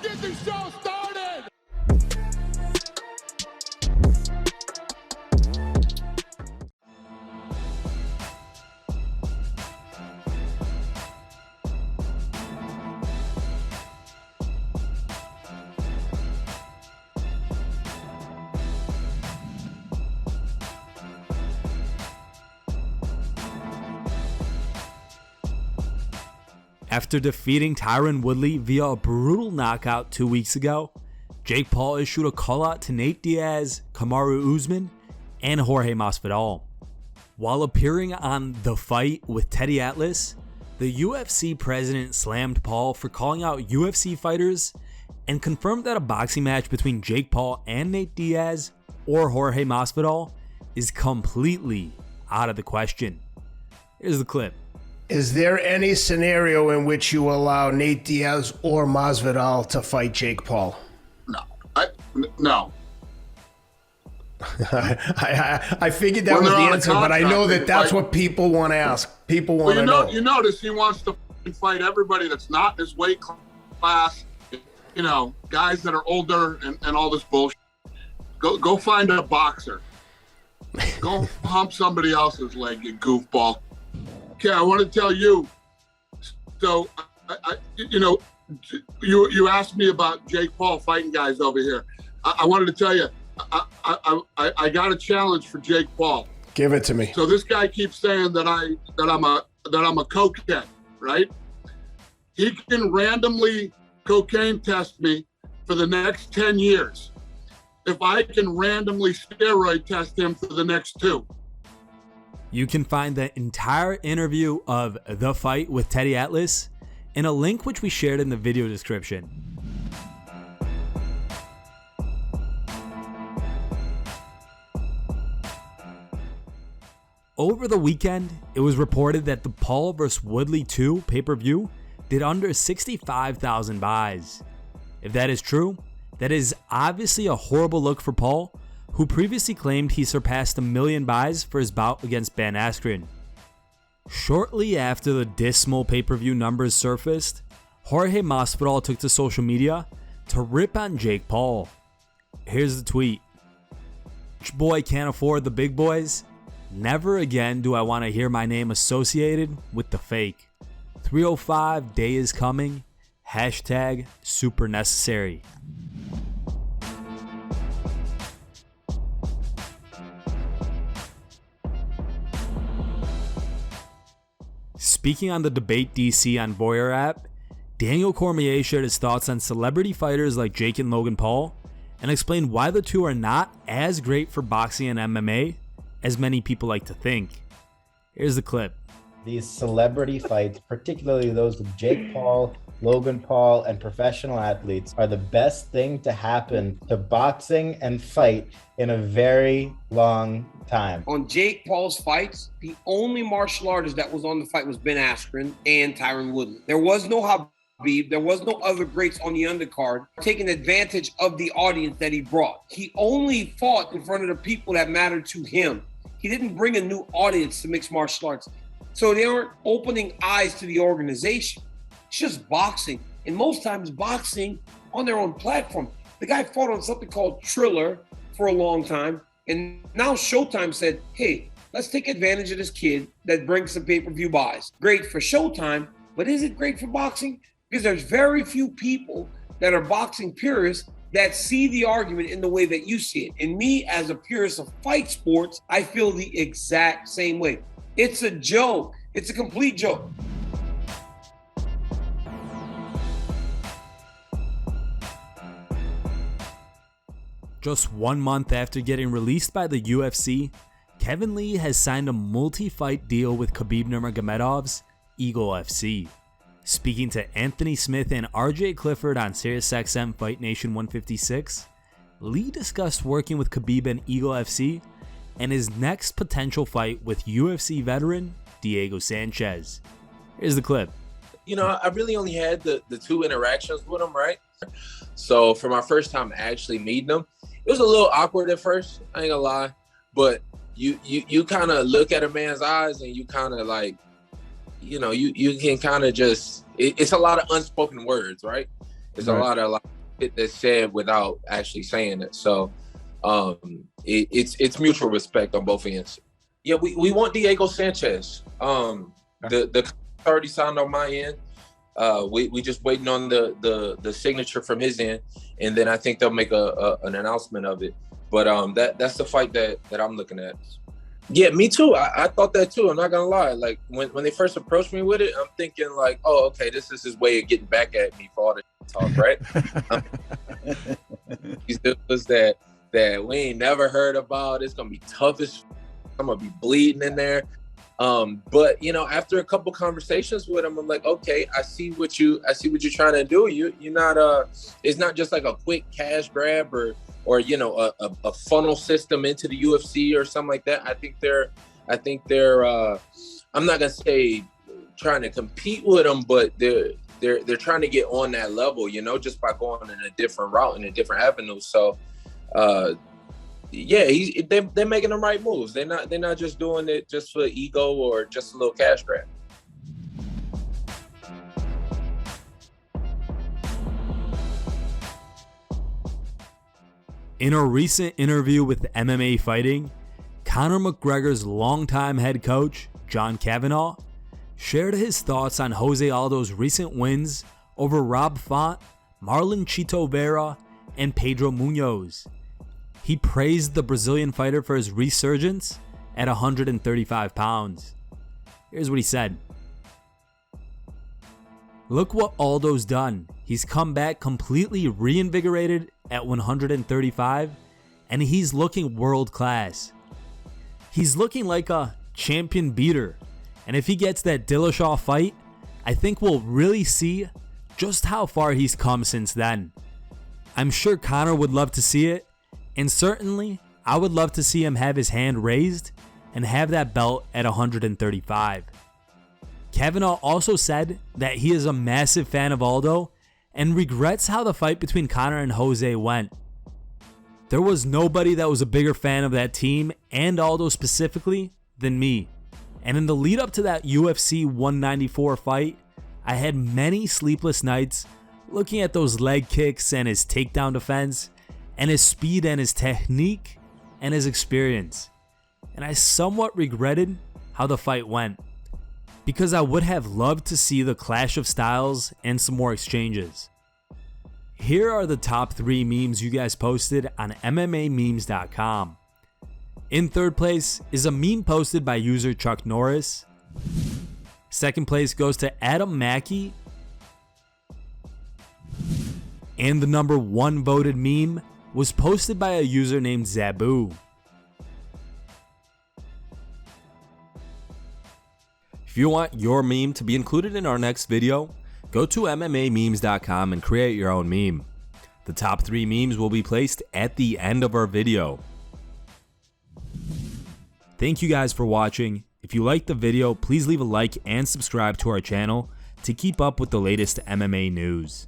get the show started! After defeating Tyron Woodley via a brutal knockout 2 weeks ago, Jake Paul issued a call out to Nate Diaz, Kamaru Usman, and Jorge Masvidal. While appearing on The Fight with Teddy Atlas, the UFC president slammed Paul for calling out UFC fighters and confirmed that a boxing match between Jake Paul and Nate Diaz or Jorge Masvidal is completely out of the question. Here's the clip. Is there any scenario in which you allow Nate Diaz or Masvidal to fight Jake Paul? No. I figured that was the answer, but I know that that's what people want to ask. People want to know. You notice he wants to fight everybody that's not in his weight class, you know, guys that are older and all this bullshit. Go find a boxer. Go hump somebody else's leg, you goofball. Okay, I want to tell you. So, you asked me about Jake Paul fighting guys over here. I wanted to tell you, I got a challenge for Jake Paul. Give it to me. So this guy keeps saying that I'm a cokehead, right? He can randomly cocaine test me for the next 10 years. If I can randomly steroid test him for the next 2. You can find the entire interview of The Fight with Teddy Atlas in a link which we shared in the video description. Over the weekend, it was reported that the Paul vs. Woodley 2 pay-per-view did under 65,000 buys. If that is true, that is obviously a horrible look for Paul, who previously claimed he surpassed 1 million buys for his bout against Ben Askren. Shortly after the dismal pay-per-view numbers surfaced, Jorge Masvidal took to social media to rip on Jake Paul. Here's the tweet. "Which boy can't afford the big boys? Never again do I want to hear my name associated with the fake. 305 day is coming. Hashtag super necessary." Speaking on the Debate DC on Voyeur app, Daniel Cormier shared his thoughts on celebrity fighters like Jake and Logan Paul and explained why the two are not as great for boxing and MMA as many people like to think. Here's the clip. These celebrity fights, particularly those with Jake Paul, Logan Paul, and professional athletes, are the best thing to happen to boxing and fight in a very long time. On Jake Paul's fights, the only martial artist that was on the fight was Ben Askren and Tyron Woodley. There was no Khabib, there was no other greats on the undercard taking advantage of the audience that he brought. He only fought in front of the people that mattered to him. He didn't bring a new audience to mixed martial arts. So they aren't opening eyes to the organization. It's just boxing. And most times boxing on their own platform. The guy fought on something called Triller for a long time. And now Showtime said, hey, let's take advantage of this kid that brings some pay-per-view buys. Great for Showtime, but is it great for boxing? Because there's very few people that are boxing purists that see the argument in the way that you see it. And me, as a purist of fight sports, I feel the exact same way. It's a joke. It's a complete joke. Just 1 month after getting released by the UFC, Kevin Lee has signed a multi-fight deal with Khabib Nurmagomedov's Eagle FC. Speaking to Anthony Smith and RJ Clifford on SiriusXM Fight Nation 156, Lee discussed working with Khabib and Eagle FC and his next potential fight with UFC veteran Diego Sanchez. Here's the clip. You know, I really only had the 2 interactions with him, right? So for my first time actually meeting him, it was a little awkward at first, I ain't gonna lie. But you kind of look at a man's eyes and you kind of like, you know, you can kind of just, it's a lot of unspoken words, right? There's a lot of shit that's said without actually saying it. So it's mutual respect on both ends. Yeah, we want Diego Sanchez. The already signed on my end. We just waiting on the signature from his end, and then I think they'll make an announcement of it. But that's the fight that I'm looking at. Yeah, me too. I thought that too. I'm not gonna lie. Like when they first approached me with it, I'm thinking like, oh, okay, this is his way of getting back at me for all the talk, right? These dudes that we ain't never heard about. It's gonna be tough as I'm gonna be bleeding in there. But you know, after a couple conversations with him, I'm like, okay, I see what you're trying to do. You're not it's not just like a quick cash grab or you know a funnel system into the UFC or something like that. I think they're I'm not gonna say trying to compete with them, but they're trying to get on that level, you know, just by going in a different route and a different avenue. So yeah, they're making the right moves. They're not just doing it just for ego or just a little cash grab. In a recent interview with MMA Fighting, Conor McGregor's longtime head coach, John Kavanagh, shared his thoughts on Jose Aldo's recent wins over Rob Font, Marlon Chito Vera, and Pedro Munoz. He praised the Brazilian fighter for his resurgence at 135 pounds. Here's what he said. Look what Aldo's done. He's come back completely reinvigorated at 135, and he's looking world class. He's looking like a champion beater, and if he gets that Dillashaw fight, I think we'll really see just how far he's come since then. I'm sure Conor would love to see it, and certainly I would love to see him have his hand raised and have that belt at 135. Kavanagh also said that he is a massive fan of Aldo and regrets how the fight between Conor and Jose went. There was nobody that was a bigger fan of that team and Aldo specifically than me. And in the lead up to that UFC 194 fight, I had many sleepless nights looking at those leg kicks and his takedown defense and his speed and his technique and his experience. And I somewhat regretted how the fight went, because I would have loved to see the clash of styles and some more exchanges. Here are the top 3 memes you guys posted on MMAmemes.com. In third place is a meme posted by user Chuck Norris. Second place goes to Adam Mackey. And the number 1 voted meme was posted by a user named Zabu. If you want your meme to be included in our next video, go to MMAmemes.com and create your own meme. The top 3 memes will be placed at the end of our video. Thank you guys for watching. If you liked the video, please leave a like and subscribe to our channel to keep up with the latest MMA news.